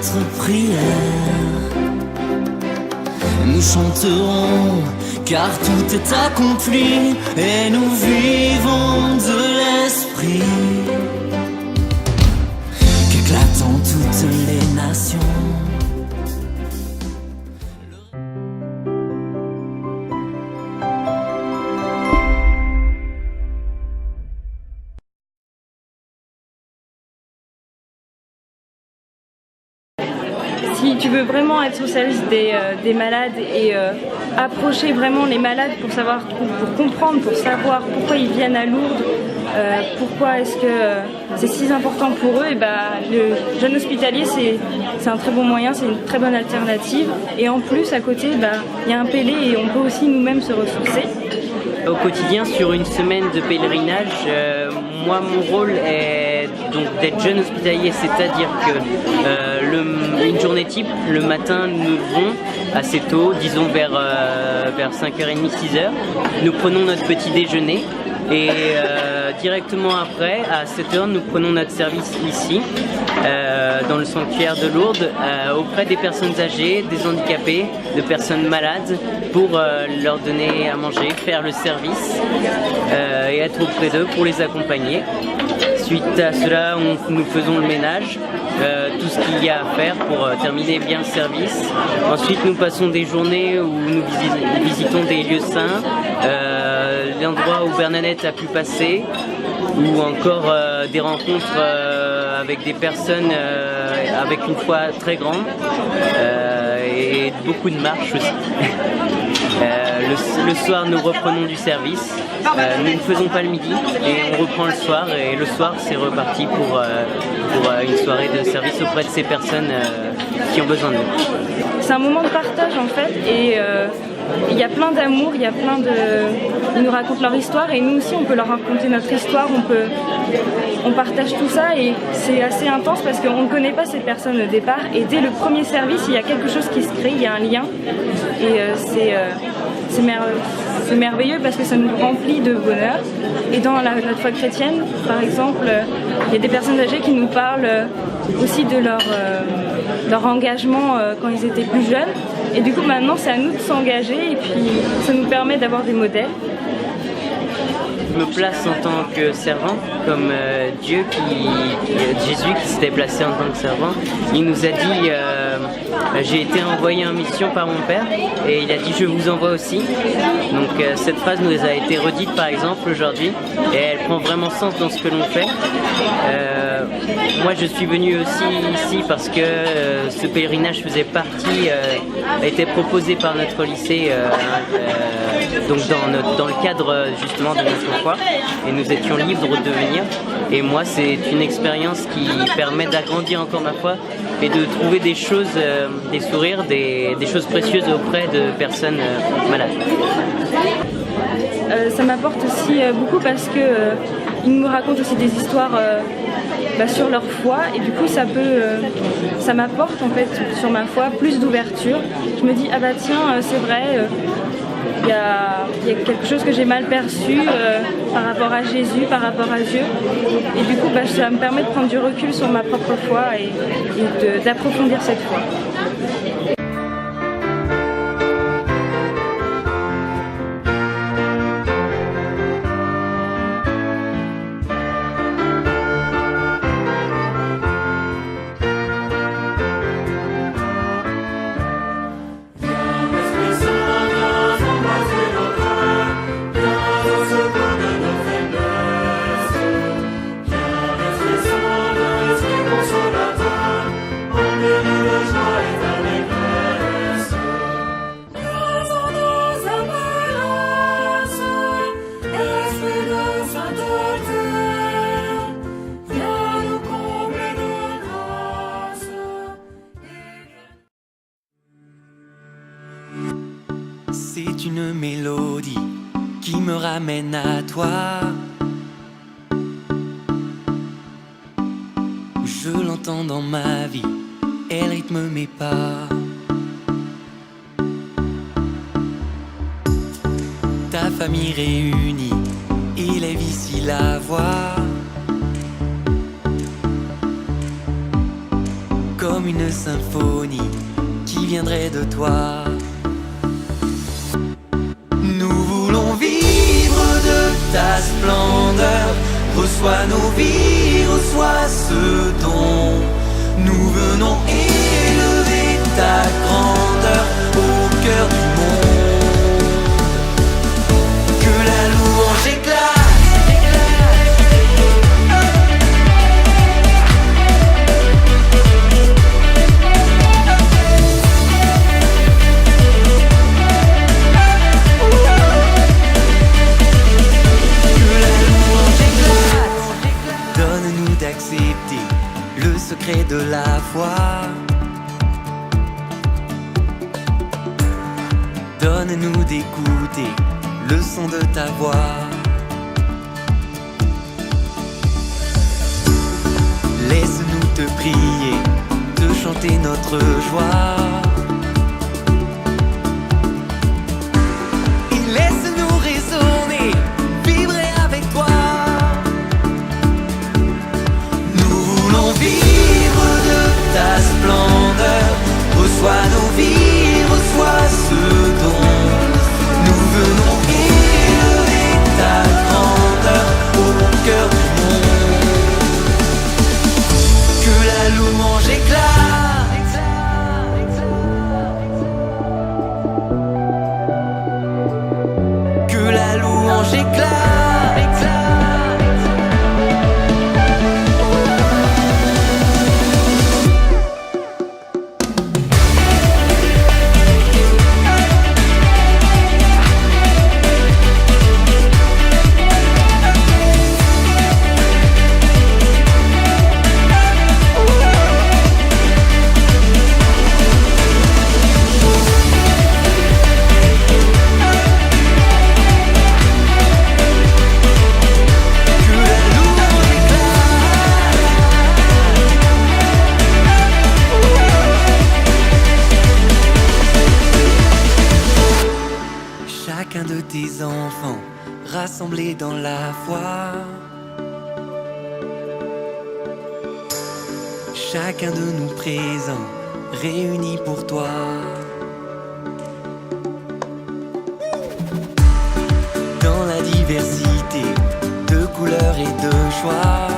notre prière. Nous chanterons car tout est accompli et nous vivons de l'esprit qu'éclatent en toutes les nations. Si tu veux vraiment être au service des malades et approcher vraiment les malades pour savoir, pour comprendre, pour savoir pourquoi ils viennent à Lourdes, pourquoi est-ce que c'est si important pour eux, et le jeune hospitalier c'est un très bon moyen, c'est une très bonne alternative. Et en plus à côté, il y a un Pélé et on peut aussi nous-mêmes se ressourcer. Au quotidien, sur une semaine de pèlerinage, moi mon rôle est donc d'être jeune hospitalier, c'est-à-dire que une journée type, le matin nous ouvrons assez tôt, disons vers 5h30, 6h, nous prenons notre petit déjeuner et directement après, à 7h, nous prenons notre service ici, dans le sanctuaire de Lourdes, auprès des personnes âgées, des handicapés, de personnes malades, pour leur donner à manger, faire le service et être auprès d'eux pour les accompagner. Suite à cela, nous faisons le ménage, tout ce qu'il y a à faire pour terminer bien le service. Ensuite, nous passons des journées où nous visitons des lieux saints, l'endroit où Bernadette a pu passer, ou encore des rencontres avec des personnes avec une foi très grande et beaucoup de marches aussi. Le soir, nous reprenons du service. Nous ne faisons pas le midi et on reprend le soir. Et le soir, c'est reparti pour une soirée de service auprès de ces personnes qui ont besoin de nous. C'est un moment de partage en fait et il y a plein d'amour, il y a plein de... Ils nous racontent leur histoire et nous aussi on peut leur raconter notre histoire, on partage tout ça et c'est assez intense parce qu'on ne connaît pas ces personnes au départ et dès le premier service il y a quelque chose qui se crée, il y a un lien et c'est merveilleux parce que ça nous remplit de bonheur. Et dans notre foi chrétienne, par exemple, il y a des personnes âgées qui nous parlent aussi de leur engagement quand ils étaient plus jeunes. Et du coup, maintenant, c'est à nous de s'engager et puis ça nous permet d'avoir des modèles. Je me place en tant que servant, comme Jésus qui s'était placé en tant que servant. Il nous a dit, j'ai été envoyé en mission par mon père et il a dit je vous envoie aussi. Donc cette phrase nous a été redite par exemple aujourd'hui et elle prend vraiment sens dans ce que l'on fait. Moi je suis venu aussi ici parce que ce pèlerinage faisait partie, a été proposé par notre lycée donc dans le cadre justement de notre foi et nous étions libres de venir et moi c'est une expérience qui permet d'agrandir encore ma foi et de trouver des choses, des sourires, des choses précieuses auprès de personnes malades. Ça m'apporte aussi beaucoup parce que ils nous racontent aussi des histoires sur leur foi et du coup ça m'apporte en fait sur ma foi plus d'ouverture. Je me dis ah bah tiens c'est vrai, il y a quelque chose que j'ai mal perçu par rapport à Jésus, par rapport à Dieu et du coup ça me permet de prendre du recul sur ma propre foi et d'approfondir cette foi. C'est une mélodie qui me ramène à toi. Je l'entends dans ma vie, elle rythme mes pas. Ta famille réunie, élève ici la voix. comme une symphonie qui viendrait de toi. Nous voulons vivre de ta splendeur. Reçois nos vies, reçois ce don. Nous venons élever ta grandeur au cœur du monde. Que la louange éclate. Donne-nous d'accepter le secret de la foi. Donne-nous d'écouter le son de ta voix. Laisse-nous te prier, te chanter notre joie. Et laisse-nous résonner, vibrer avec toi. Vivre de ta splendeur, reçois nos vies, reçois ce don. Nous venons élever ta grandeur au cœur du monde. Que la louange éclate. Que la louange éclate. Chacun de tes enfants rassemblés dans la foi. Chacun de nous présents réunis pour toi. Dans la diversité de couleurs et de choix.